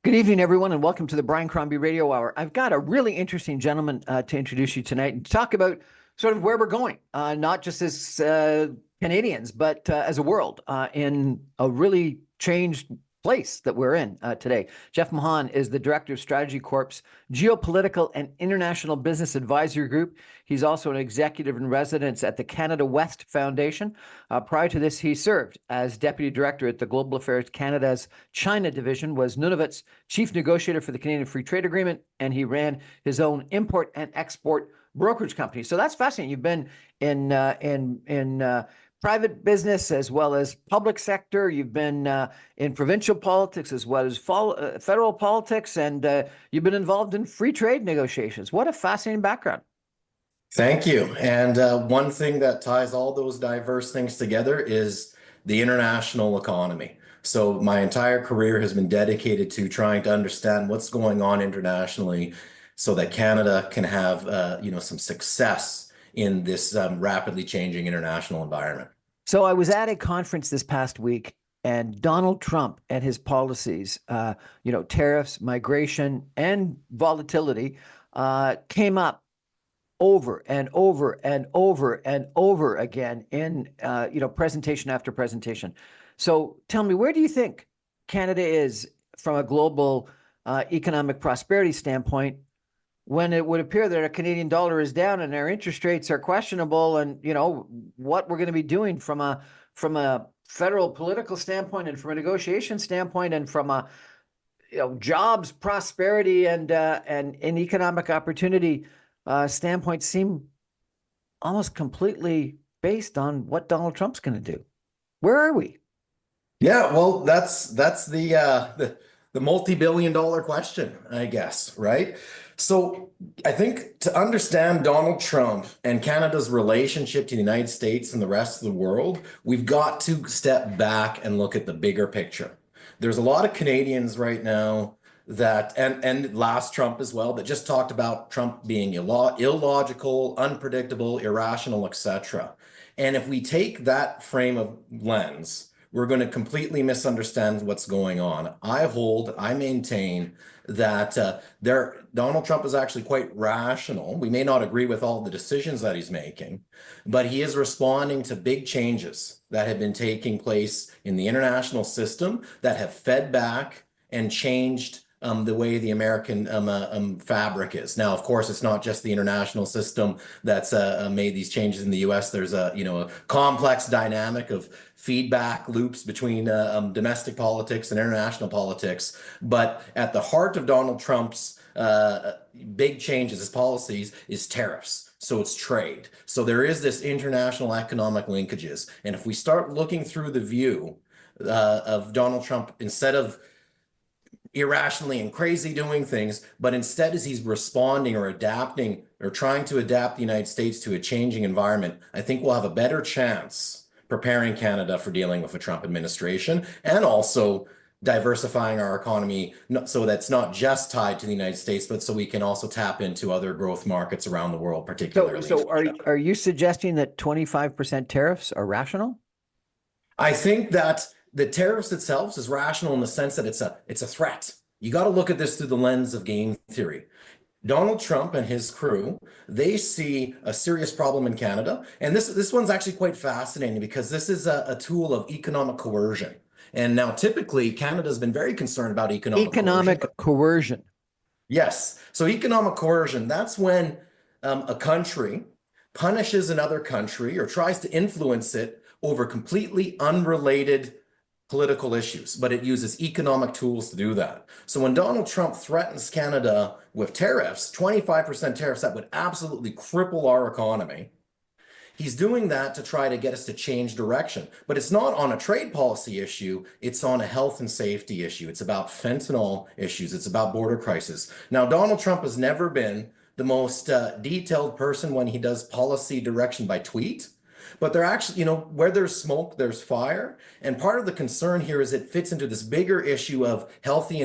Good evening, everyone, and welcome to the Brian Crombie Radio Hour. I've got a really interesting gentleman to introduce you tonight and talk about sort of where we're going, not just as Canadians, but as a world in a really changed place that we're in today. Jeff Mahon is the Director of Strategy Corp's Geopolitical and International Business Advisory Group. He's also an executive in residence at the Canada West Foundation. Prior to this, he served as Deputy Director at the Global Affairs Canada's China Division, was Nunavut's Chief Negotiator for the Canadian Free Trade Agreement, and he ran his own import and export brokerage company. So that's fascinating. You've been in private business as well as public sector. You've been in provincial politics as well as federal politics, and you've been involved in free trade negotiations. What a fascinating background. Thank you. And one thing that ties all those diverse things together is the international economy. So my entire career has been dedicated to trying to understand what's going on internationally so that Canada can have, some success in this rapidly changing international environment. So I was at a conference this past week, and Donald Trump and his policies, tariffs, migration, and volatility came up over and over and over and over again in presentation after presentation. So tell me, where do you think Canada is from a global economic prosperity standpoint when it would appear that our Canadian dollar is down and our interest rates are questionable, and what we're going to be doing from a federal political standpoint and from a negotiation standpoint and from a jobs, prosperity, and economic opportunity standpoint seem almost completely based on what Donald Trump's going to do. Where are we? Yeah, well, that's the multi-billion-dollar question, I guess, right? So I think to understand Donald Trump and Canada's relationship to the United States and the rest of the world, we've got to step back and look at the bigger picture. There's a lot of Canadians right now that, and last Trump as well, that just talked about Trump being illogical, unpredictable, irrational, etc. And if we take that frame of lens, we're going to completely misunderstand what's going on. I maintain that Donald Trump is actually quite rational. We may not agree with all the decisions that he's making, but he is responding to big changes that have been taking place in the international system that have fed back and changed the way the American fabric is. Now, of course, it's not just the international system that's made these changes in the U.S. There's a complex dynamic of feedback loops between domestic politics and international politics. But at the heart of Donald Trump's big changes, his policies, is tariffs. So it's trade. So there is this international economic linkages. And if we start looking through the view of Donald Trump, instead of irrationally and crazy doing things, but instead as he's responding or adapting or trying to adapt the United States to a changing environment, I think we'll have a better chance preparing Canada for dealing with a Trump administration and also diversifying our economy so that's not just tied to the United States, but so we can also tap into other growth markets around the world, particularly. So are you suggesting that 25% tariffs are rational? I think that the tariffs itself is rational in the sense that it's a threat. You got to look at this through the lens of game theory. Donald Trump and his crew, they see a serious problem in Canada. And this one's actually quite fascinating because this is a tool of economic coercion. And now typically Canada's been very concerned about economic coercion. Yes. So economic coercion, that's when a country punishes another country or tries to influence it over completely unrelated political issues, but it uses economic tools to do that. So when Donald Trump threatens Canada with tariffs, 25% tariffs, that would absolutely cripple our economy. He's doing that to try to get us to change direction. But it's not on a trade policy issue, it's on a health and safety issue. It's about fentanyl issues, it's about border crisis. Now, Donald Trump has never been the most detailed person when he does policy direction by tweet. But they're actually, where there's smoke, there's fire. And part of the concern here is it fits into this bigger issue of healthy,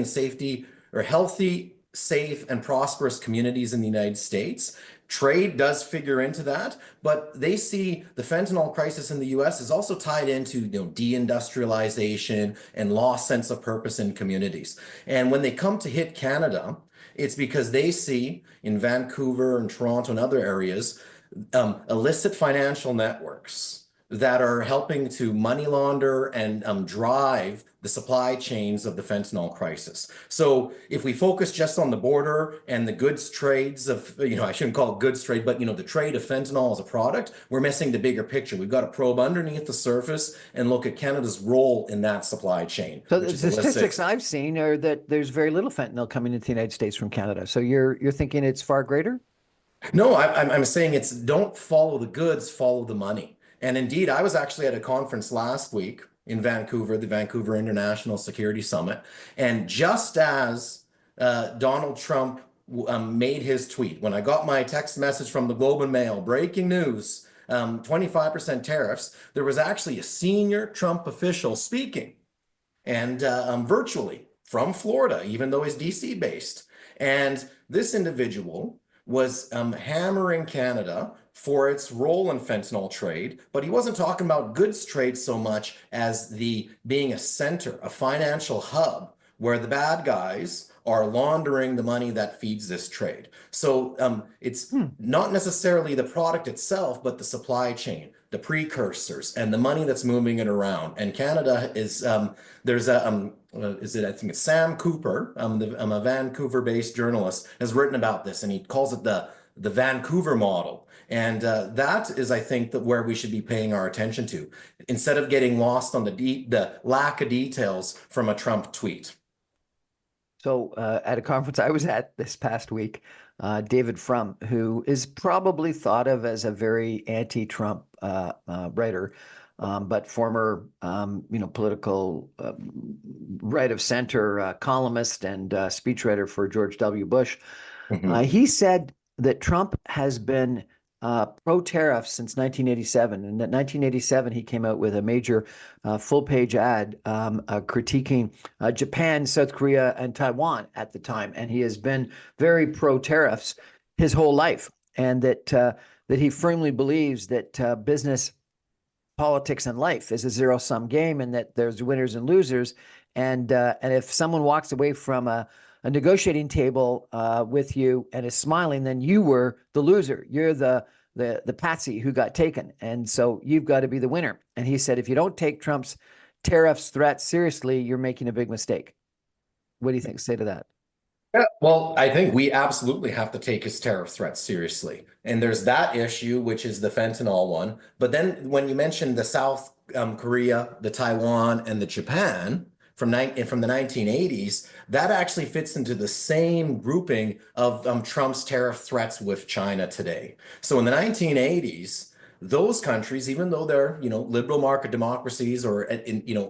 safe, and prosperous communities in the United States. Trade does figure into that, but they see the fentanyl crisis in the US is also tied into, deindustrialization and lost sense of purpose in communities. And when they come to hit Canada, it's because they see in Vancouver and Toronto and other areas illicit financial networks that are helping to money launder and drive the supply chains of the fentanyl crisis. So if we focus just on the border and the goods trades of, I shouldn't call it goods trade, but the trade of fentanyl as a product, we're missing the bigger picture. We've got to probe underneath the surface and look at Canada's role in that supply chain. So the statistics I've seen are that there's very little fentanyl coming into the United States from Canada. So you're thinking it's far greater? No, I'm saying it's don't follow the goods, follow the money. And indeed, I was actually at a conference last week in Vancouver, the Vancouver International Security Summit. And just as Donald Trump made his tweet, when I got my text message from the Globe and Mail, breaking news, 25% tariffs, there was actually a senior Trump official speaking and virtually from Florida, even though he's DC based. And this individual was hammering Canada for its role in fentanyl trade, but he wasn't talking about goods trade so much as the being a center, a financial hub where the bad guys are laundering the money that feeds this trade. So it's not necessarily the product itself, but the supply chain, the precursors, and the money that's moving it around. And Canada is there's a I think it's Sam Cooper, a Vancouver-based journalist, has written about this, and he calls it the Vancouver model. And that is, I think, that where we should be paying our attention to, instead of getting lost on the lack of details from a Trump tweet. So at a conference I was at this past week, David Frum, who is probably thought of as a very anti-Trump writer, but former, political right of center columnist and speechwriter for George W. Bush, he said that Trump has been pro-tariff since 1987. And in 1987, he came out with a major full-page ad critiquing Japan, South Korea, and Taiwan at the time. And he has been very pro-tariffs his whole life. And that he firmly believes that business, politics, and life is a zero-sum game, and that there's winners and losers. And if someone walks away from a negotiating table with you and is smiling, then you were the loser. You're the patsy who got taken. And so you've got to be the winner. And he said, if you don't take Trump's tariffs threats seriously, you're making a big mistake. What do you think? Say to that. Yeah, well, I think we absolutely have to take his tariff threats seriously. And there's that issue, which is the fentanyl one. But then when you mentioned the South Korea, the Taiwan, and the Japan, from the 1980s, that actually fits into the same grouping of Trump's tariff threats with China today. So in the 1980s, those countries, even though they're liberal market democracies or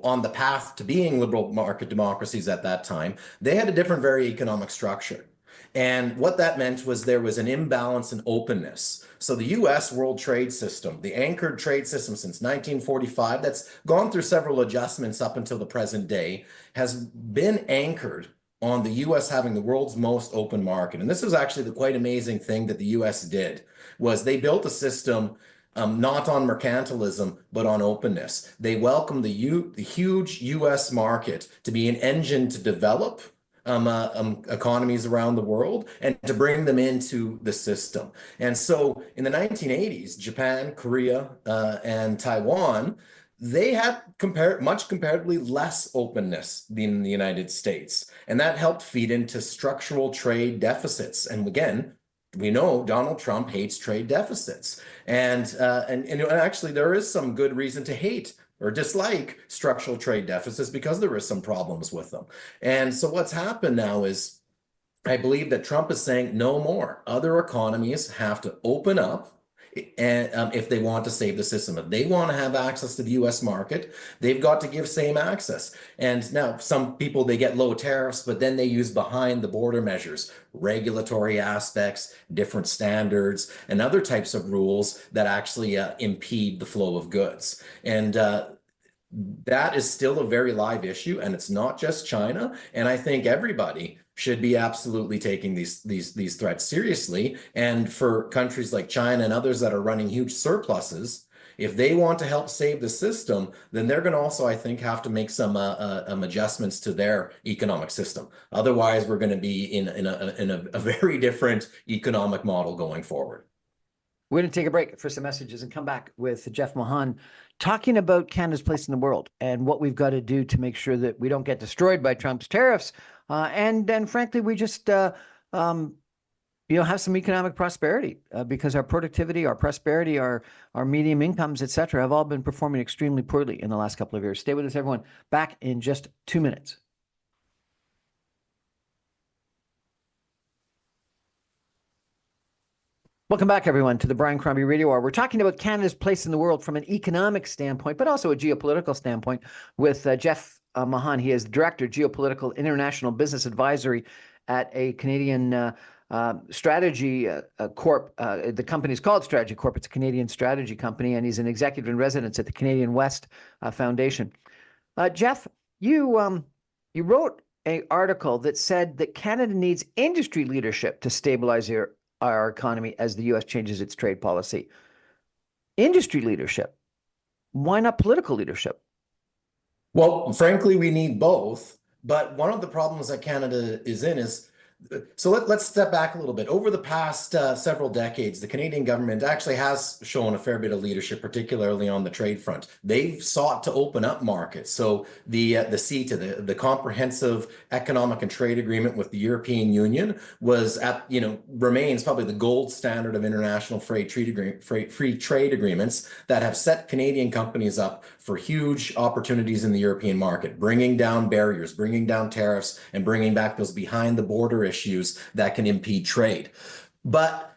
on the path to being liberal market democracies at that time, they had a different very economic structure. And what that meant was there was an imbalance in openness. So the US World Trade System, the anchored trade system since 1945, that's gone through several adjustments up until the present day, has been anchored on the US having the world's most open market. And this was actually the quite amazing thing that the US did, was they built a system not on mercantilism, but on openness. They welcomed the huge US market to be an engine to develop economies around the world and to bring them into the system. And so in the 1980s, Japan, Korea, and Taiwan, they had comparatively less openness than the United States. And that helped feed into structural trade deficits. And again, we know Donald Trump hates trade deficits. And actually, there is some good reason to hate or dislike structural trade deficits because there is some problems with them. And so what's happened now is I believe that Trump is saying no more. Other economies have to open up. And if they want to save the system, if they want to have access to the US market, they've got to give same access. And now some people, they get low tariffs, but then they use behind the border measures, regulatory aspects, different standards, and other types of rules that actually impede the flow of goods. And that is still a very live issue, and it's not just China. And I think everybody should be absolutely taking these threats seriously. And for countries like China and others that are running huge surpluses, if they want to help save the system, then they're going to also, I think, have to make some adjustments to their economic system. Otherwise, we're going to be in a very different economic model going forward. We're going to take a break for some messages and come back with Jeff Mahon talking about Canada's place in the world and what we've got to do to make sure that we don't get destroyed by Trump's tariffs. And then, frankly, we just have some economic prosperity because our productivity, our prosperity, our medium incomes, et cetera, have all been performing extremely poorly in the last couple of years. Stay with us, everyone. Back in just 2 minutes. Welcome back, everyone, to the Brian Crombie Radio Hour. We're talking about Canada's place in the world from an economic standpoint, but also a geopolitical standpoint with Jeff Mahon. He is Director, Geopolitical International Business Advisory at a Canadian strategy corp. The company is called Strategy Corp. It's a Canadian strategy company, and he's an executive in residence at the Canadian West Foundation. Jeff, you wrote an article that said that Canada needs industry leadership to stabilize our economy as the U.S. changes its trade policy. Industry leadership. Why not political leadership? Well, frankly, we need both. But one of the problems that Canada is in is, so let's step back a little bit. Over the past several decades, the Canadian government actually has shown a fair bit of leadership, particularly on the trade front. They've sought to open up markets. So the CETA, the Comprehensive Economic and Trade Agreement with the European Union, remains probably the gold standard of international free trade agreements that have set Canadian companies up for huge opportunities in the European market, bringing down barriers, bringing down tariffs, and bringing back those behind the border issues that can impede trade. But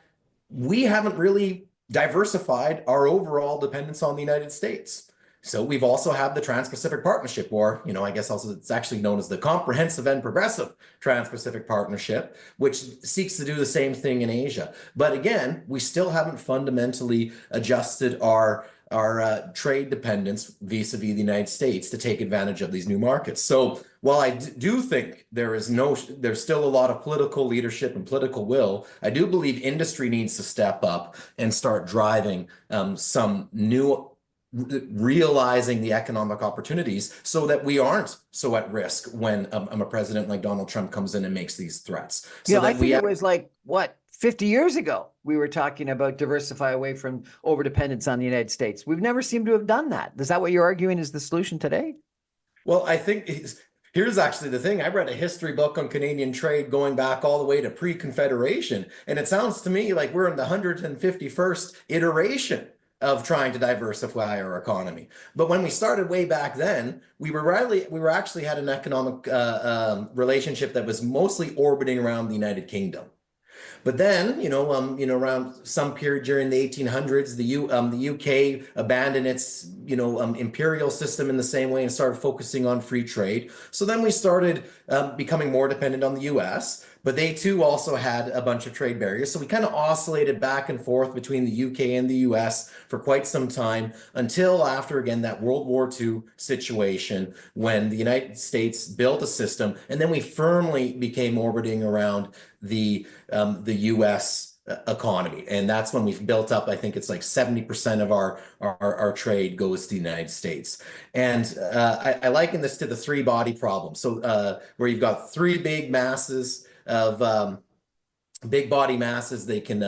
we haven't really diversified our overall dependence on the United States. So we've also had the Trans-Pacific Partnership, or, I guess also it's actually known as the Comprehensive and Progressive Trans-Pacific Partnership, which seeks to do the same thing in Asia. But again, we still haven't fundamentally adjusted our trade dependence vis-a-vis the United States to take advantage of these new markets. So while I do think there's still a lot of political leadership and political will, I do believe industry needs to step up and start driving realizing the economic opportunities so that we aren't so at risk when a president like Donald Trump comes in and makes these threats. So I think it was 50 years ago, we were talking about diversify away from overdependence on the United States. We've never seemed to have done that. Is that what you're arguing is the solution today? Well, I think here's actually the thing. I read a history book on Canadian trade going back all the way to pre-Confederation, and it sounds to me like we're in the 151st iteration of trying to diversify our economy. But when we started way back then, we actually had an economic relationship that was mostly orbiting around the United Kingdom. But then, around some period during the 1800s, the UK abandoned its, imperial system in the same way and started focusing on free trade. So then we started becoming more dependent on the US, but they too also had a bunch of trade barriers. So we kind of oscillated back and forth between the UK and the US for quite some time until after, again, that World War II situation when the United States built a system, and then we firmly became orbiting around the US economy. And that's when we've built up, I think it's like 70% of our trade goes to the United States. And I liken this to the three body problem. So where you've got three big masses of big body masses, they can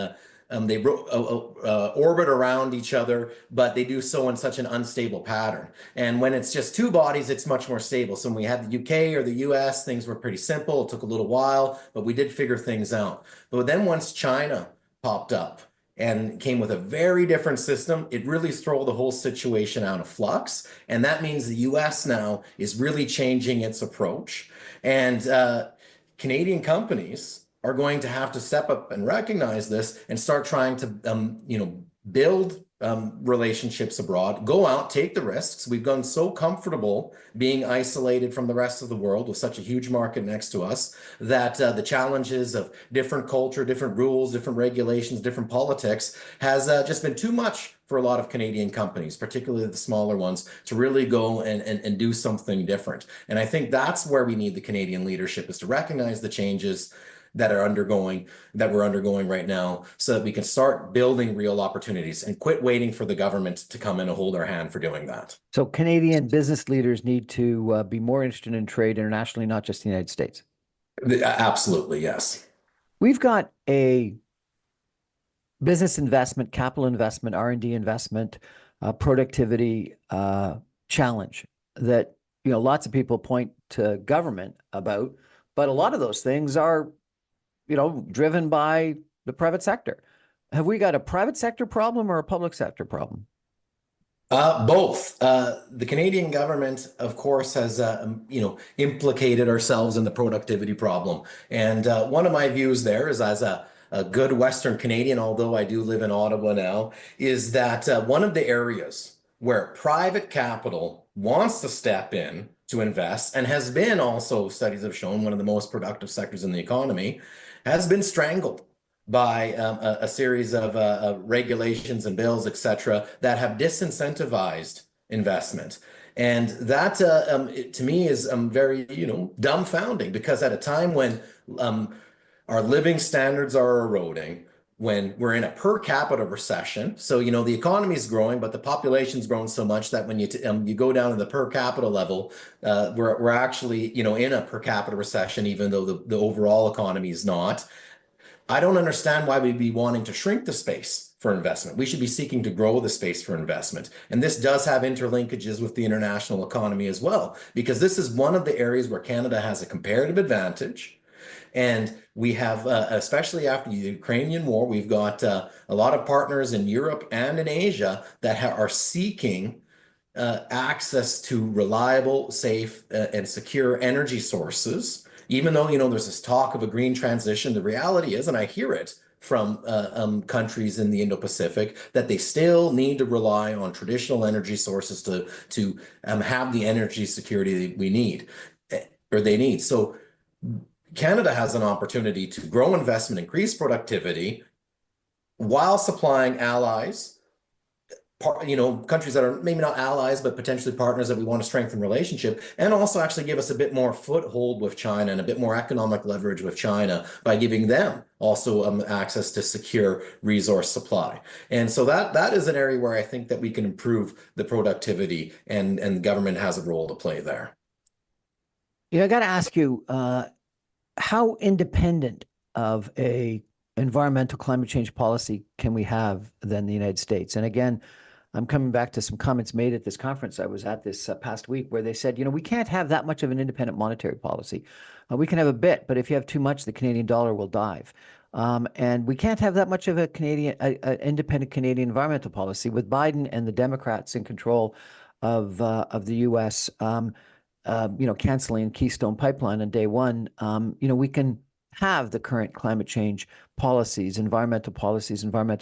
orbit around each other, but they do so in such an unstable pattern. And when it's just two bodies, it's much more stable. So when we had the UK or the US, things were pretty simple. It took a little while, but we did figure things out. But then once China popped up and came with a very different system, it really threw the whole situation out of flux. And that means the US now is really changing its approach. And Canadian companies are going to have to step up and recognize this and start trying to, build relationships abroad, go out, take the risks. We've gotten so comfortable being isolated from the rest of the world with such a huge market next to us that the challenges of different culture, different rules, different regulations, different politics has just been too much for a lot of Canadian companies, particularly the smaller ones, to really go and do something different. And I think that's where we need the Canadian leadership, is to recognize the changes that we're undergoing right now, so that we can start building real opportunities and quit waiting for the government to come in and hold our hand for doing that. So Canadian business leaders need to be more interested in trade internationally, not just the United States. Absolutely, yes. We've got a business investment, capital investment, R&D investment, productivity challenge that lots of people point to government about, but a lot of those things are driven by the private sector. Have we got a private sector problem or a public sector problem? Both. The Canadian government, of course, has implicated ourselves in the productivity problem. And one of my views there is, as a good Western Canadian, although I do live in Ottawa now, is that one of the areas where private capital wants to step in to invest, and has been, also studies have shown, one of the most productive sectors in the economy, has been strangled by a series of regulations and bills, et cetera, that have disincentivized investment. And that, to me, is very, dumbfounding, because at a time when our living standards are eroding, when we're in a per capita recession, so the economy is growing, but the population's grown so much that when you go down to the per capita level, we're actually in a per capita recession, even though the overall economy is not. I don't understand why we'd be wanting to shrink the space for investment. We should be seeking to grow the space for investment. And this does have interlinkages with the international economy as well, because this is one of the areas where Canada has a comparative advantage. And we have, especially after the Ukrainian war, we've got a lot of partners in Europe and in Asia that are seeking access to reliable, safe, and secure energy sources. Even though, there's this talk of a green transition, the reality is, and I hear it from countries in the Indo-Pacific, that they still need to rely on traditional energy sources to have the energy security we need, or they need. So Canada has an opportunity to grow investment, increase productivity, while supplying allies, countries that are maybe not allies, but potentially partners that we want to strengthen relationship, and also actually give us a bit more foothold with China and a bit more economic leverage with China by giving them also access to secure resource supply. And so that is an area where I think that we can improve the productivity, and the government has a role to play there. I got to ask you, how independent of a environmental climate change policy can we have than the United States? And again, I'm coming back to some comments made at this conference I was at this past week, where they said, we can't have that much of an independent monetary policy. We can have a bit, but if you have too much, the Canadian dollar will dive. And we can't have that much of a independent Canadian environmental policy with Biden and the Democrats in control of the U.S. Canceling Keystone Pipeline on day one. We can have the current climate change policies, environmental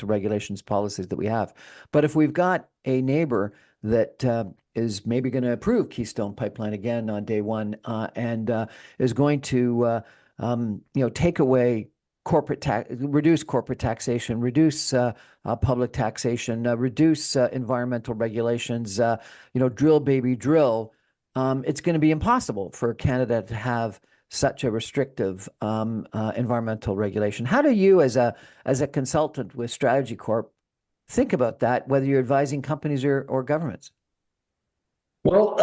regulations policies that we have. But if we've got a neighbor that is maybe going to approve Keystone Pipeline again on day one, and is going to take away reduce corporate taxation, reduce public taxation, reduce environmental regulations, drill baby drill, it's going to be impossible for Canada to have such a restrictive environmental regulation. How do you, as a consultant with Strategy Corp, think about that, whether you're advising companies or governments? Well,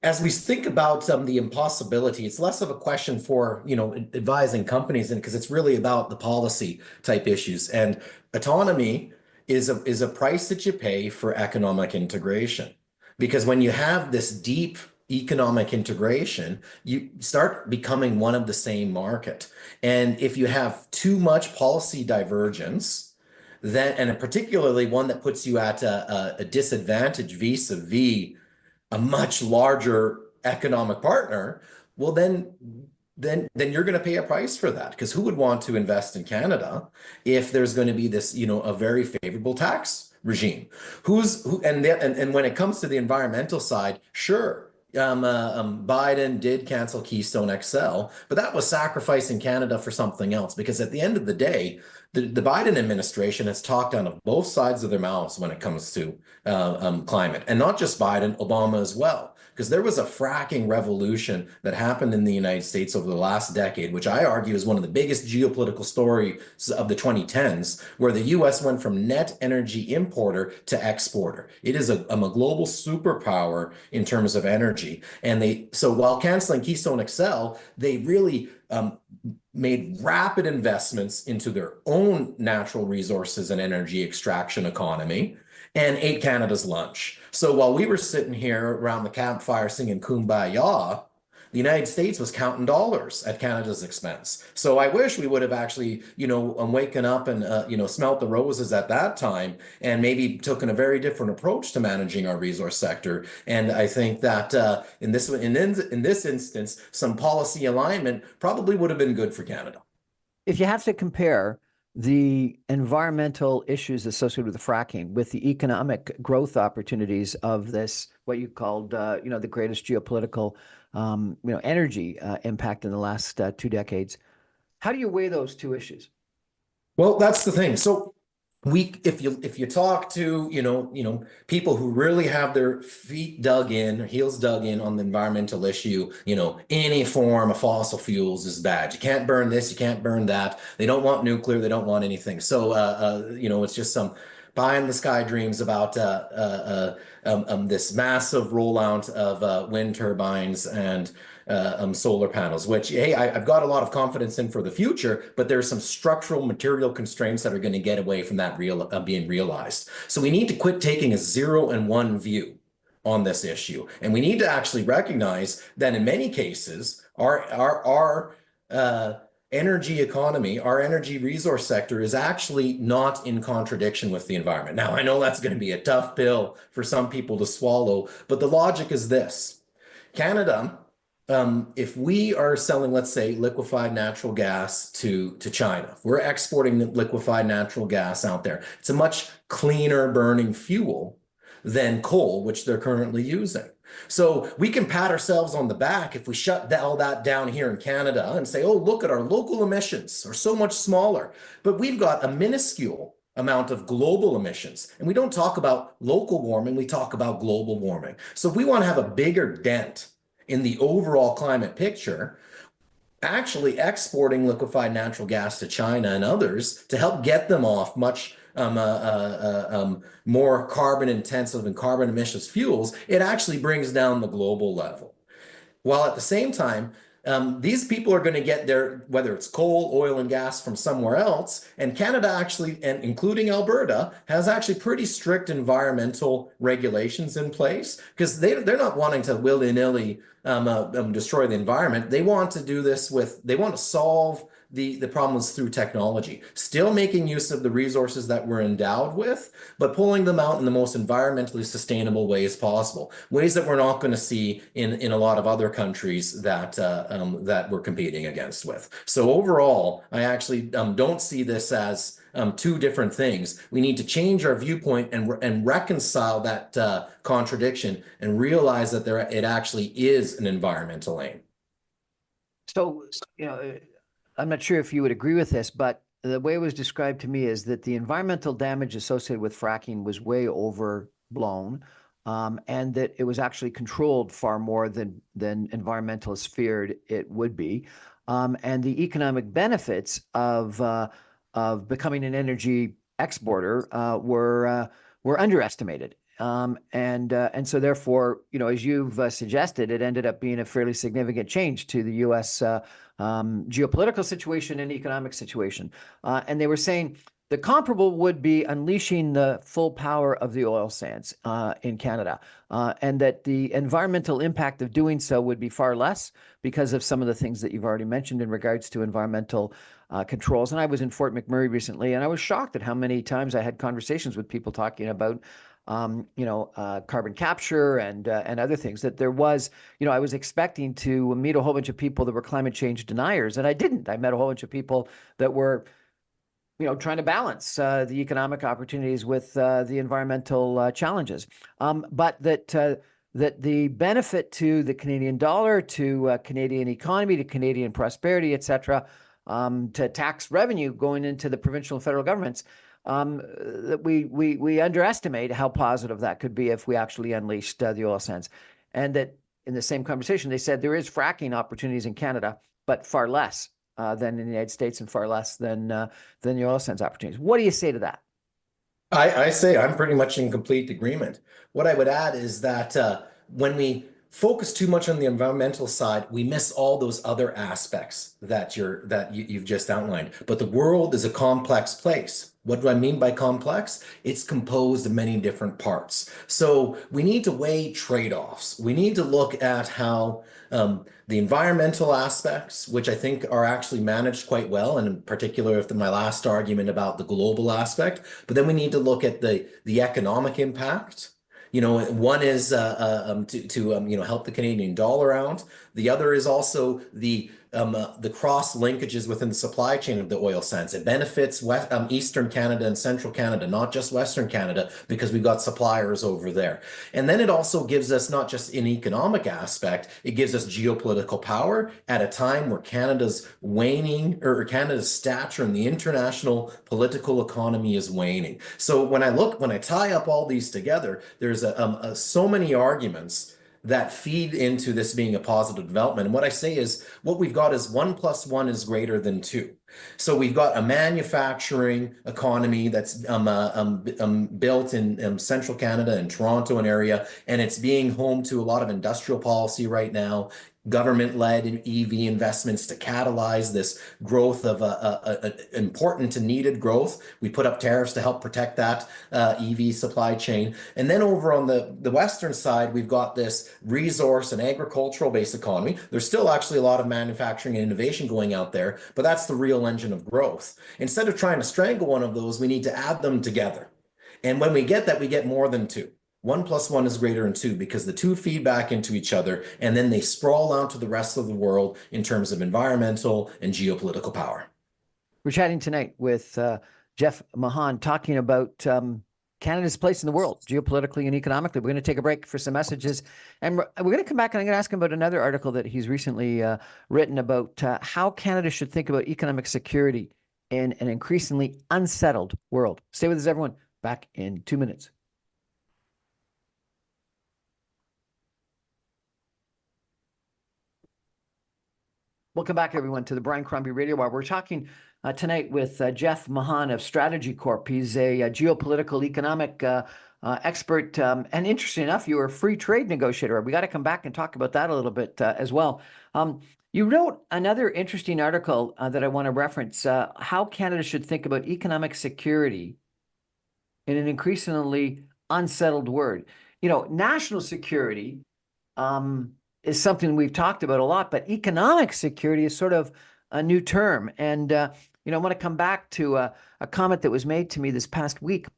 as we think about the impossibility, it's less of a question for advising companies, and because it's really about the policy type issues. And autonomy is a price that you pay for economic integration. Because when you have this deep economic integration, you start becoming one of the same market. And if you have too much policy divergence, and particularly one that puts you at a disadvantage vis-a-vis a much larger economic partner, well, then you're going to pay a price for that. Because who would want to invest in Canada if there's going to be this, a very favorable tax regime? And when it comes to the environmental side, sure, Biden did cancel Keystone XL, but that was sacrificing Canada for something else. Because at the end of the day, the Biden administration has talked out of both sides of their mouths when it comes to climate, and not just Biden, Obama as well. Because there was a fracking revolution that happened in the United States over the last decade, which I argue is one of the biggest geopolitical stories of the 2010s, where the US went from net energy importer to exporter. It is a global superpower in terms of energy. And so while canceling Keystone XL, they really made rapid investments into their own natural resources and energy extraction economy and ate Canada's lunch. So while we were sitting here around the campfire singing Kumbaya, the United States was counting dollars at Canada's expense. So I wish we would have actually, waken up and, smelt the roses at that time and maybe taken a very different approach to managing our resource sector. And I think that in this instance, some policy alignment probably would have been good for Canada. If you have to compare the environmental issues associated with fracking with the economic growth opportunities of this, what you called, the greatest geopolitical, energy impact in the last 2 decades, how do you weigh those two issues? Well, that's the thing. So if you talk to people who really have their heels dug in on the environmental issue, any form of fossil fuels is bad. You can't burn this, you can't burn that. They don't want nuclear, they don't want anything. So it's just some pie in the sky dreams about this massive rollout of wind turbines and solar panels, which, hey, I've got a lot of confidence in for the future, but there's some structural material constraints that are going to get away from that being realized. So we need to quit taking a 0 and 1 view on this issue. And we need to actually recognize that in many cases, our energy economy, our energy resource sector is actually not in contradiction with the environment. Now, I know that's going to be a tough pill for some people to swallow, but the logic is this. Canada, if we are selling, let's say, liquefied natural gas to China, if we're exporting liquefied natural gas out there, it's a much cleaner burning fuel than coal, which they're currently using. So we can pat ourselves on the back if we shut all that down here in Canada and say, oh, look at our local emissions are so much smaller. But we've got a minuscule amount of global emissions. And we don't talk about local warming, we talk about global warming. So if we want to have a bigger dent in the overall climate picture, actually exporting liquefied natural gas to China and others to help get them off much more carbon intensive and carbon emissions fuels, it actually brings down the global level. While at the same time, these people are going to get their, whether it's coal, oil, and gas from somewhere else. And Canada actually, and including Alberta, has actually pretty strict environmental regulations in place because they're not wanting to willy-nilly destroy the environment. They want to do this they want to solve the problems through technology, still making use of the resources that we're endowed with, but pulling them out in the most environmentally sustainable ways possible, ways that we're not going to see in a lot of other countries that we're competing against with. So overall, I actually don't see this as two different things. We need to change our viewpoint and reconcile that contradiction and realize that it actually is an environmental aim. So, I'm not sure if you would agree with this, but the way it was described to me is that the environmental damage associated with fracking was way overblown, and that it was actually controlled far more than environmentalists feared it would be. And the economic benefits of becoming an energy exporter were underestimated. And so therefore, as you've suggested, it ended up being a fairly significant change to the U.S. Geopolitical situation and economic situation. And they were saying the comparable would be unleashing the full power of the oil sands in Canada, and that the environmental impact of doing so would be far less because of some of the things that you've already mentioned in regards to environmental controls. And I was in Fort McMurray recently, and I was shocked at how many times I had conversations with people talking about carbon capture and other things. That there was, I was expecting to meet a whole bunch of people that were climate change deniers, and I didn't. I met a whole bunch of people that were, trying to balance the economic opportunities with the environmental challenges. But that that the benefit to the Canadian dollar, to Canadian economy, to Canadian prosperity, etc., to tax revenue going into the provincial and federal governments, that we underestimate how positive that could be if we actually unleashed the oil sands. And that in the same conversation, they said there is fracking opportunities in Canada, but far less than in the United States and far less than the oil sands opportunities. What do you say to that? I say I'm pretty much in complete agreement. What I would add is that when we focus too much on the environmental side, we miss all those other aspects that you've just outlined. But the world is a complex place. What do I mean by complex? It's composed of many different parts. So we need to weigh trade-offs. We need to look at how the environmental aspects, which I think are actually managed quite well, and in particular, if my last argument about the global aspect, but then we need to look at the economic impact. One is to help the Canadian dollar out. The other is also the cross linkages within the supply chain of the oil sands. It benefits Eastern Canada and Central Canada, not just Western Canada, because we've got suppliers over there. And then it also gives us not just an economic aspect, it gives us geopolitical power at a time where Canada's waning, or Canada's stature in the international political economy is waning. So when I tie up all these together, there's so many arguments that feed into this being a positive development. And what I say is, what we've got is 1 + 1 is greater than 2. So we've got a manufacturing economy that's built in Central Canada and Toronto and area, and it's being home to a lot of industrial policy right now, government-led EV investments to catalyze this growth of important and needed growth. We put up tariffs to help protect that EV supply chain. And then over on the Western side, we've got this resource and agricultural-based economy. There's still actually a lot of manufacturing and innovation going out there, but that's the real engine of growth. Instead of trying to strangle one of those, we need to add them together. And when we get that, we get more than 2. 1 + 1 is greater than 2 because the two feed back into each other, and then they sprawl out to the rest of the world in terms of environmental and geopolitical power. We're chatting tonight with Jeff Mahon, talking about Canada's place in the world, geopolitically and economically. We're going to take a break for some messages, and we're going to come back, and I'm going to ask him about another article that he's recently written about how Canada should think about economic security in an increasingly unsettled world. Stay with us, everyone. Back in 2 minutes. Welcome back, everyone, to the Brian Crombie Radio Hour. We're talking tonight with Jeff Mahon of Strategy Corp. He's a geopolitical economic expert. And interesting enough, you were a free trade negotiator. We got to come back and talk about that a little bit as well. You wrote another interesting article that I want to reference, how Canada should think about economic security in an increasingly unsettled world. National security is something we've talked about a lot, but economic security is sort of a new term. And, I want to come back to a comment that was made to me this past week.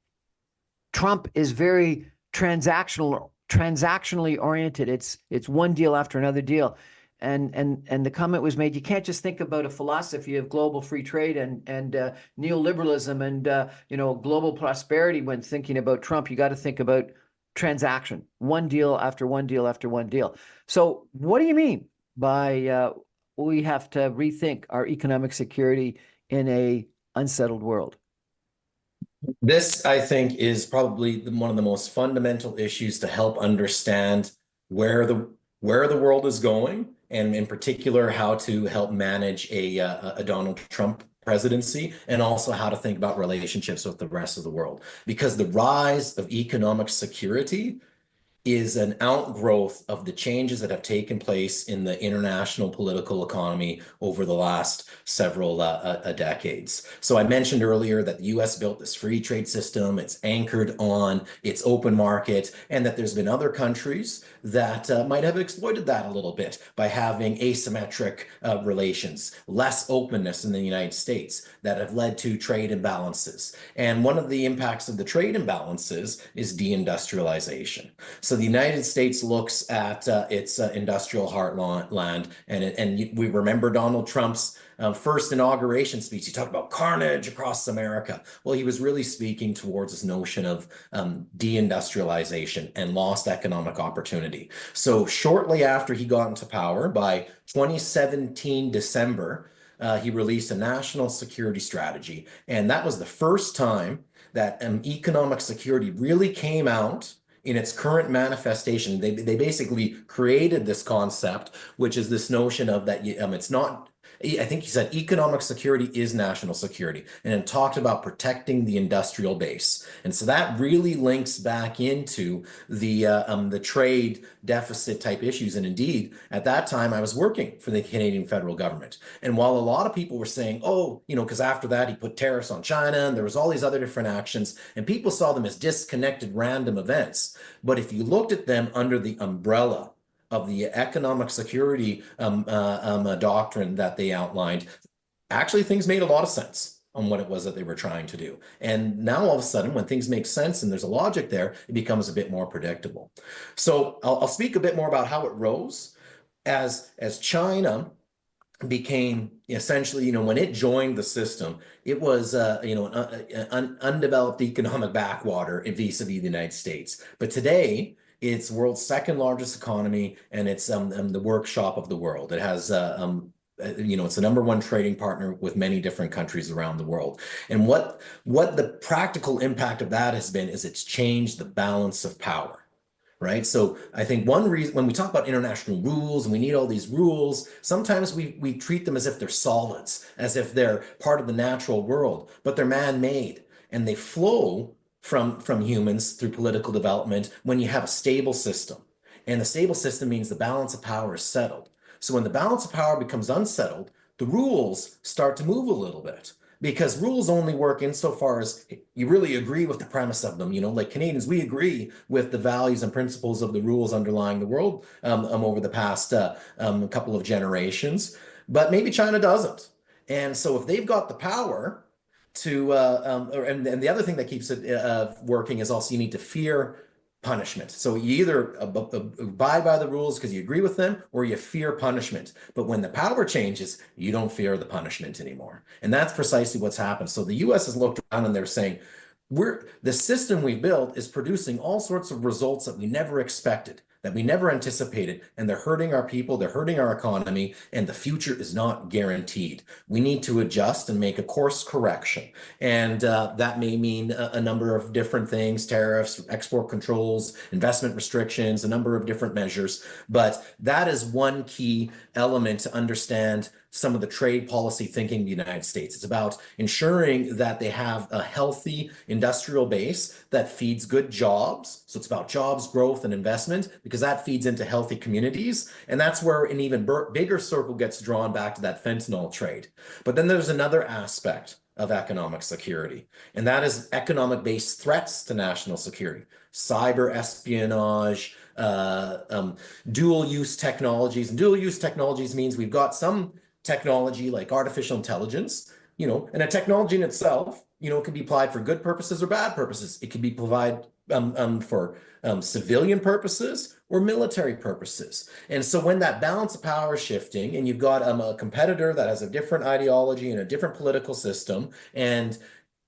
Trump is very transactionally oriented. It's one deal after another deal. And the comment was made, you can't just think about a philosophy of global free trade and neoliberalism and, global prosperity when thinking about Trump. You got to think about transaction, one deal after one deal after one deal. So what do you mean by we have to rethink our economic security in a unsettled world? This, I think, is probably one of the most fundamental issues to help understand where the world is going, and in particular, how to help manage a Donald Trump presidency, and also how to think about relationships with the rest of the world. Because the rise of economic security is an outgrowth of the changes that have taken place in the international political economy over the last several decades. So I mentioned earlier that the US built this free trade system. It's anchored on its open market, and that there's been other countries that might have exploited that a little bit by having asymmetric relations, less openness in the United States, that have led to trade imbalances. And one of the impacts of the trade imbalances is deindustrialization. So So the United States looks at its industrial heartland, and we remember Donald Trump's first inauguration speech. He talked about carnage across America. Well, he was really speaking towards this notion of deindustrialization and lost economic opportunity. So shortly after he got into power, by 2017 December, he released a national security strategy, and that was the first time that economic security really came out in its current manifestation. They basically created this concept, which is this notion of that it's not. I think he said economic security is national security, and it talked about protecting the industrial base. And so that really links back into the trade deficit type issues. And indeed, at that time, I was working for the Canadian federal government. And while a lot of people were saying, oh, because after that, he put tariffs on China, and there was all these other different actions, and people saw them as disconnected random events. But if you looked at them under the umbrella of the economic security doctrine that they outlined, actually things made a lot of sense on what it was that they were trying to do. And now all of a sudden, when things make sense and there's a logic there, it becomes a bit more predictable. So I'll speak a bit more about how it rose as China became essentially, when it joined the system, it was, an undeveloped economic backwater vis-a-vis the United States. But today, it's world's second largest economy, and it's the workshop of the world. It has, it's the number one trading partner with many different countries around the world. And what the practical impact of that has been is it's changed the balance of power. Right. So I think one reason when we talk about international rules and we need all these rules, sometimes we treat them as if they're solids, as if they're part of the natural world, but they're man-made, and they flow from humans through political development when you have a stable system. And the stable system means the balance of power is settled. So when the balance of power becomes unsettled, the rules start to move a little bit. Because rules only work insofar as you really agree with the premise of them. Like Canadians, we agree with the values and principles of the rules underlying the world over the past couple of generations, but maybe China doesn't. And so if they've got the power to, and the other thing that keeps it working is also you need to fear punishment. So you either abide by the rules because you agree with them, or you fear punishment. But when the power changes, you don't fear the punishment anymore. And that's precisely what's happened. So the US has looked around and they're saying, the system we built is producing all sorts of results that we never expected, that we never anticipated, and they're hurting our people, they're hurting our economy, and the future is not guaranteed. We need to adjust and make a course correction. And that may mean a number of different things: tariffs, export controls, investment restrictions, a number of different measures. But that is one key element to understand some of the trade policy thinking of the United States. It's about ensuring that they have a healthy industrial base that feeds good jobs. So it's about jobs, growth, and investment, because that feeds into healthy communities. And that's where an even bigger circle gets drawn back to that fentanyl trade. But then there's another aspect of economic security, and that is economic-based threats to national security: cyber espionage, dual-use technologies. And dual-use technologies means we've got some technology like artificial intelligence, and a technology in itself, can be applied for good purposes or bad purposes. It can be applied for civilian purposes or military purposes. And so when that balance of power is shifting, and you've got a competitor that has a different ideology and a different political system and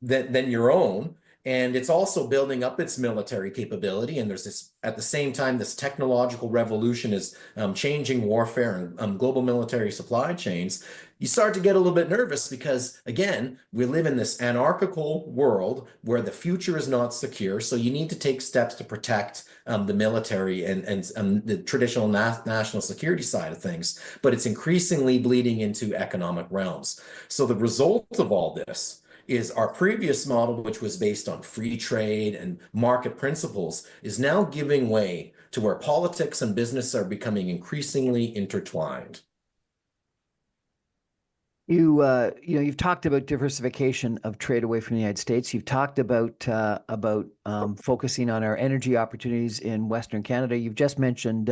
than your own, and it's also building up its military capability, and there's this, at the same time, this technological revolution is changing warfare and global military supply chains, you start to get a little bit nervous because, again, we live in this anarchical world where the future is not secure. So you need to take steps to protect the military and the traditional national security side of things. But it's increasingly bleeding into economic realms. So the result of all this is our previous model, which was based on free trade and market principles, is now giving way to where politics and business are becoming increasingly intertwined. You've talked about diversification of trade away from the United States. You've talked about focusing on our energy opportunities in Western Canada. You've just mentioned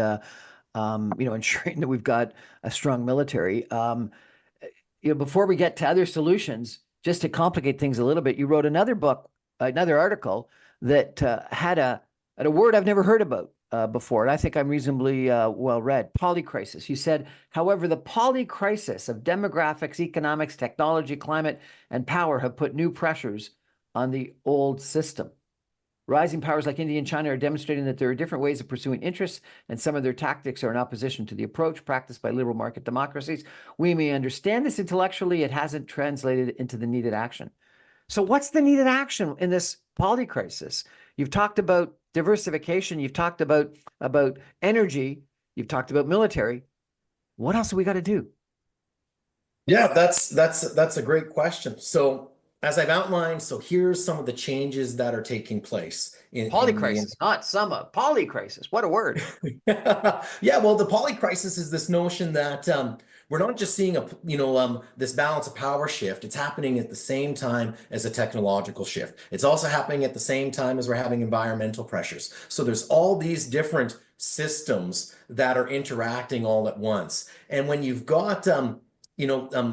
ensuring that we've got a strong military. Before we get to other solutions, just to complicate things a little bit, you wrote another book, another article that had a word I've never heard about, before, and I think I'm reasonably well read. Polycrisis. You said, however, the polycrisis of demographics, economics, technology, climate, and power have put new pressures on the old system. Rising powers like India and China are demonstrating that there are different ways of pursuing interests, and some of their tactics are in opposition to the approach practiced by liberal market democracies. We may understand this intellectually, it hasn't translated into the needed action. So what's the needed action in this polycrisis? You've talked about diversification, you've talked about energy, you've talked about military. What else have we got to do? Yeah, that's a great question. So as I've outlined, so here's some of the changes that are taking place in Polycrisis, not summer, polycrisis. What a word. Yeah, well, the polycrisis is this notion that we're not just seeing this balance of power shift. It's happening at the same time as a technological shift. It's also happening at the same time as we're having environmental pressures. So there's all these different systems that are interacting all at once. And when you've got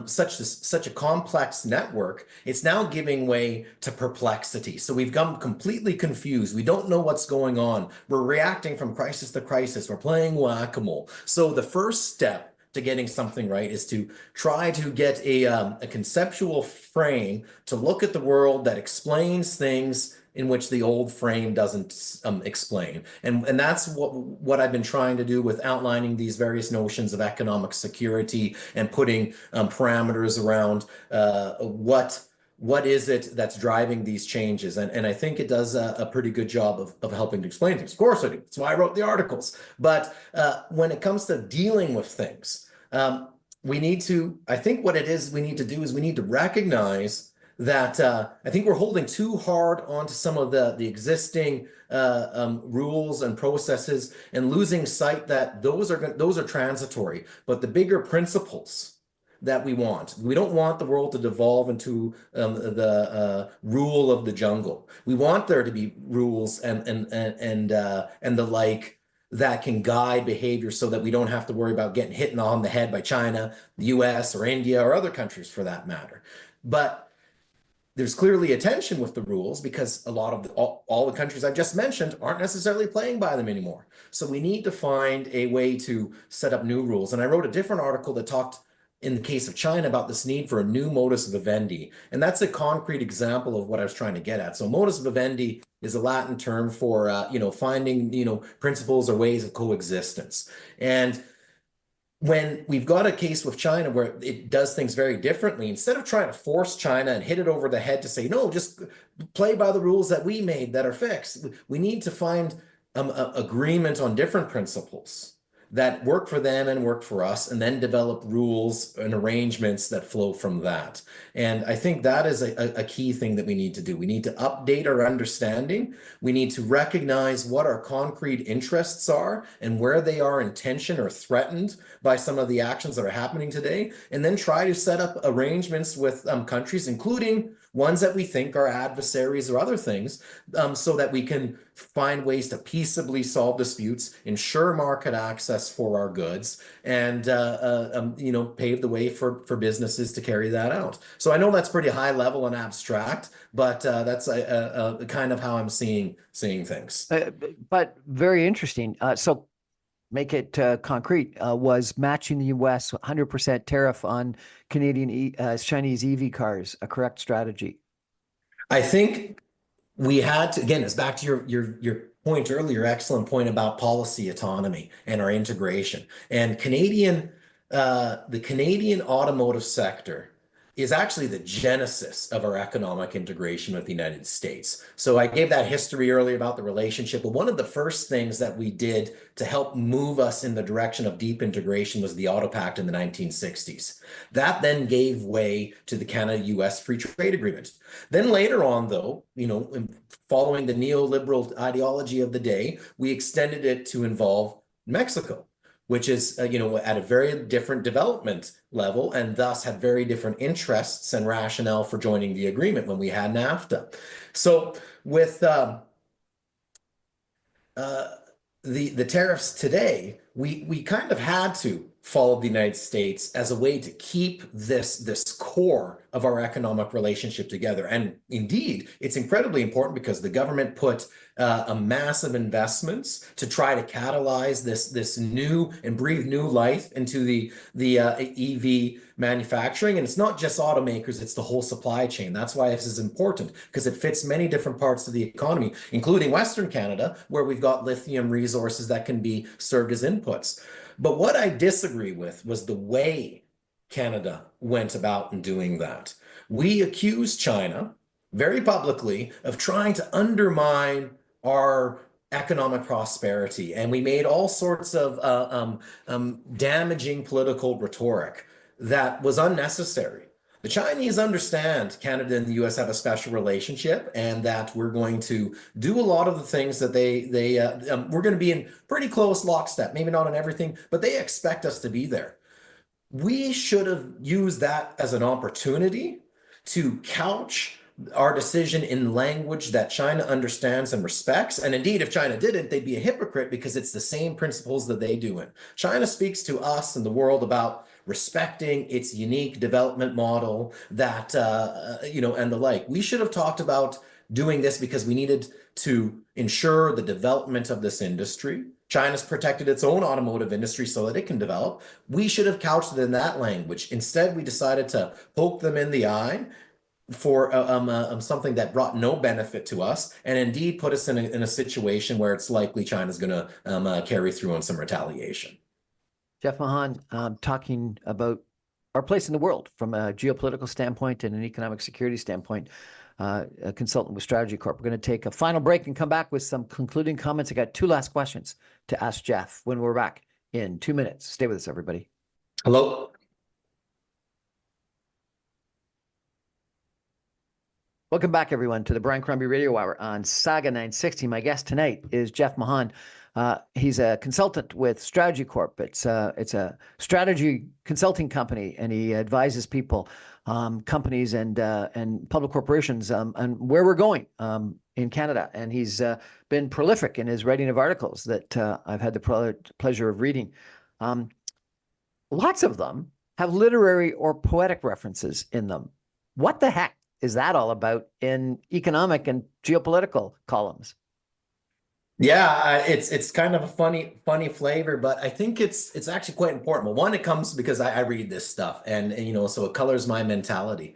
such a complex network, it's now giving way to perplexity. So we've come completely confused. We don't know what's going on. We're reacting from crisis to crisis. We're playing whack-a-mole. So the first step to getting something right is to try to get a conceptual frame to look at the world that explains things in which the old frame doesn't explain. And that's what I've been trying to do with outlining these various notions of economic security and putting parameters around what is it that's driving these changes. And I think it does a pretty good job of helping to explain things. Of course I do. That's why I wrote the articles. But when it comes to dealing with things, I think what it is we need to do is we need to recognize that I think we're holding too hard onto some of the existing rules and processes and losing sight that those are transitory. But the bigger principles that we don't want the world to devolve into the rule of the jungle. We want there to be rules and the like that can guide behavior so that we don't have to worry about getting hit on the head by China, the US, or India, or other countries for that matter. But there's clearly a tension with the rules because a lot of all the countries I've just mentioned aren't necessarily playing by them anymore. So we need to find a way to set up new rules. And I wrote a different article that talked in the case of China about this need for a new modus vivendi. And that's a concrete example of what I was trying to get at. So modus vivendi is a Latin term for, finding, principles or ways of coexistence. And when we've got a case with China where it does things very differently, instead of trying to force China and hit it over the head to say, no, just play by the rules that we made that are fixed, we need to find agreement on different principles that work for them and work for us, and then develop rules and arrangements that flow from that. And I think that is a key thing that we need to do. We need to update our understanding. We need to recognize what our concrete interests are and where they are in tension or threatened by some of the actions that are happening today, and then try to set up arrangements with countries, including ones that we think are adversaries or other things, so that we can find ways to peaceably solve disputes, ensure market access for our goods, and pave the way for businesses to carry that out. So I know that's pretty high level and abstract, but that's kind of how I'm seeing things. But very interesting. So make it concrete. Was matching the U.S. 100% tariff on Canadian Chinese EV cars a correct strategy? I think we had to, again, it's back to your point earlier, excellent point about policy autonomy and our integration. And the Canadian automotive sector is actually the genesis of our economic integration with the United States. So I gave that history earlier about the relationship, but one of the first things that we did to help move us in the direction of deep integration was the Auto Pact in the 1960s. That then gave way to the Canada-US Free Trade Agreement. Then later on, though, following the neoliberal ideology of the day, we extended it to involve Mexico, which is, at a very different development level, and thus had very different interests and rationale for joining the agreement when we had NAFTA. So with the tariffs today, we kind of had to follow the United States as a way to keep this core of our economic relationship together. And indeed, it's incredibly important because the government put a massive investments to try to catalyze this new and breathe new life into the EV manufacturing. And it's not just automakers, it's the whole supply chain. That's why this is important, because it fits many different parts of the economy, including Western Canada, where we've got lithium resources that can be served as inputs. But what I disagree with was the way Canada went about in doing that. We accused China very publicly of trying to undermine our economic prosperity, and we made all sorts of damaging political rhetoric that was unnecessary. The Chinese understand Canada and the US have a special relationship, and that we're going to do a lot of the things that we're going to be in pretty close lockstep, maybe not on everything, but they expect us to be there. We should have used that as an opportunity to couch our decision in language that China understands and respects. And indeed, if China didn't, they'd be a hypocrite, because it's the same principles that they do in. China speaks to us and the world about respecting its unique development model, that, and the like. We should have talked about doing this because we needed to ensure the development of this industry. China's protected its own automotive industry so that it can develop. We should have couched it in that language. Instead, we decided to poke them in the eye for something that brought no benefit to us, and indeed put us in a situation where it's likely China's going to carry through on some retaliation. Jeff Mahon, talking about our place in the world from a geopolitical standpoint and an economic security standpoint, a consultant with Strategy Corp. We're going to take a final break and come back with some concluding comments. I got two last questions to ask Jeff when we're back in 2 minutes. Stay with us, everybody. Hello. Welcome back, everyone, to the Brian Crombie Radio Hour on Saga 960. My guest tonight is Jeff Mahon. He's a consultant with Strategy Corp. It's a strategy consulting company, and he advises people, companies, and public corporations on where we're going in Canada. And he's been prolific in his writing of articles that I've had the pleasure of reading. Lots of them have literary or poetic references in them. What the heck is that all about in economic and geopolitical columns? Yeah, it's kind of a funny flavor, but I think it's actually quite important. Well, one, it comes because I read this stuff, and so it colors my mentality.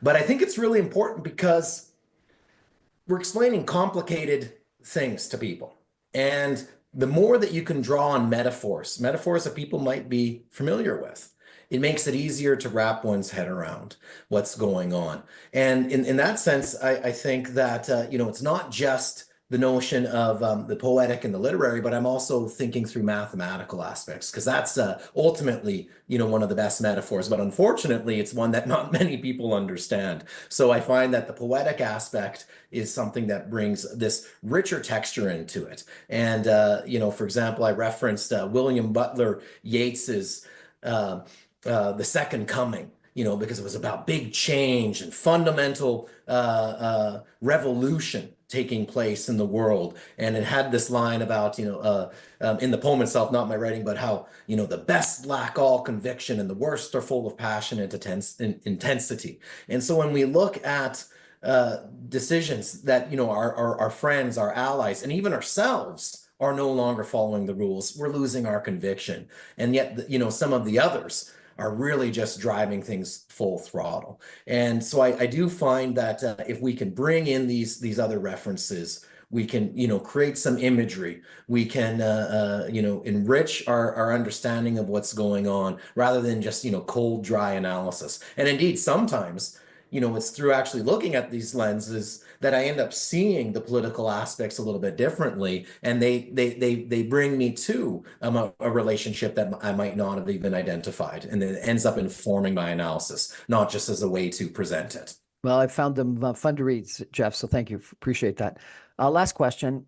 But I think it's really important because we're explaining complicated things to people, and the more that you can draw on metaphors that people might be familiar with, it makes it easier to wrap one's head around what's going on. And in that sense, I think that, it's not just the notion of the poetic and the literary, but I'm also thinking through mathematical aspects, because that's ultimately, one of the best metaphors. But unfortunately, it's one that not many people understand. So I find that the poetic aspect is something that brings this richer texture into it. And, for example, I referenced William Butler Yeats's The Second Coming, because it was about big change and fundamental revolution taking place in the world. And it had this line about, in the poem itself, not my writing, but how, the best lack all conviction and the worst are full of passion and intensity. And so when we look at decisions that, our friends, our allies, and even ourselves are no longer following the rules, we're losing our conviction. And yet, some of the others are really just driving things full throttle. And so I do find that if we can bring in these other references, we can, create some imagery. We can, enrich our understanding of what's going on, rather than just, cold, dry analysis. And indeed, sometimes, it's through actually looking at these lenses that I end up seeing the political aspects a little bit differently, and they bring me to a relationship that I might not have even identified, and it ends up informing my analysis, not just as a way to present it. Well, I found them fun to read, Jeff, so thank you. Appreciate that. Last question.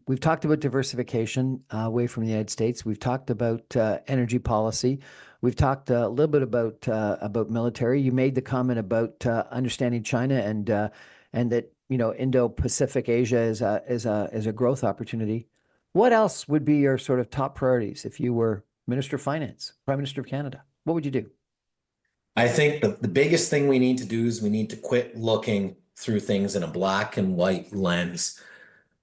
We've talked about diversification away from the United States. We've talked about energy policy. We've talked a little bit about military. You made the comment about understanding China and that Indo-Pacific Asia is a growth opportunity. What else would be your sort of top priorities if you were Minister of Finance, Prime Minister of Canada? What would you do? I think the biggest thing we need to do is we need to quit looking through things in a black and white lens.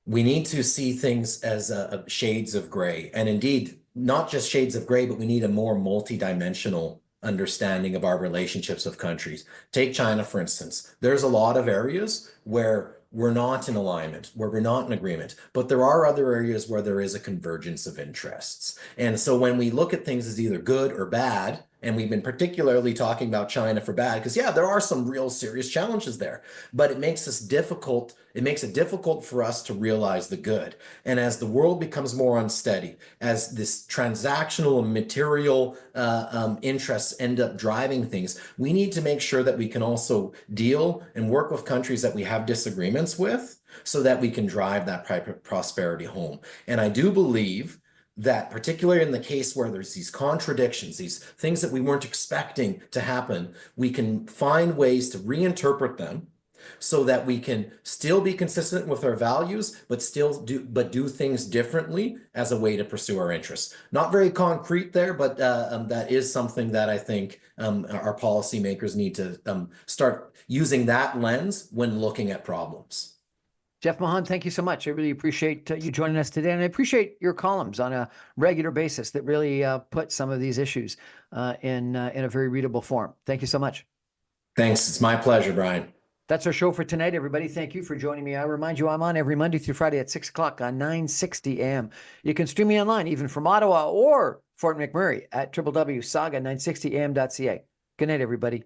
we need to see things as shades of gray. And indeed, not just shades of gray, but we need a more multidimensional understanding of our relationships with countries. Take China, for instance. There's a lot of areas where we're not in alignment, where we're not in agreement, but there are other areas where there is a convergence of interests. And so when we look at things as either good or bad, and we've been particularly talking about China for bad, because yeah, there are some real serious challenges there, but it makes it difficult for us to realize the good. And as the world becomes more unsteady, as this transactional and material interests end up driving things, we need to make sure that we can also deal and work with countries that we have disagreements with so that we can drive that prosperity home. And I do believe that particularly in the case where there's these contradictions, these things that we weren't expecting to happen, we can find ways to reinterpret them so that we can still be consistent with our values, but do things differently as a way to pursue our interests. Not very concrete there, but that is something that I think our policymakers need to start using that lens when looking at problems. Jeff Mahon, thank you so much. I really appreciate you joining us today, and I appreciate your columns on a regular basis that really put some of these issues in a very readable form. Thank you so much. Thanks. It's my pleasure, Brian. That's our show for tonight, everybody. Thank you for joining me. I remind you, I'm on every Monday through Friday at 6 o'clock on 960 AM. You can stream me online, even from Ottawa or Fort McMurray at www.saga960am.ca. Good night, everybody.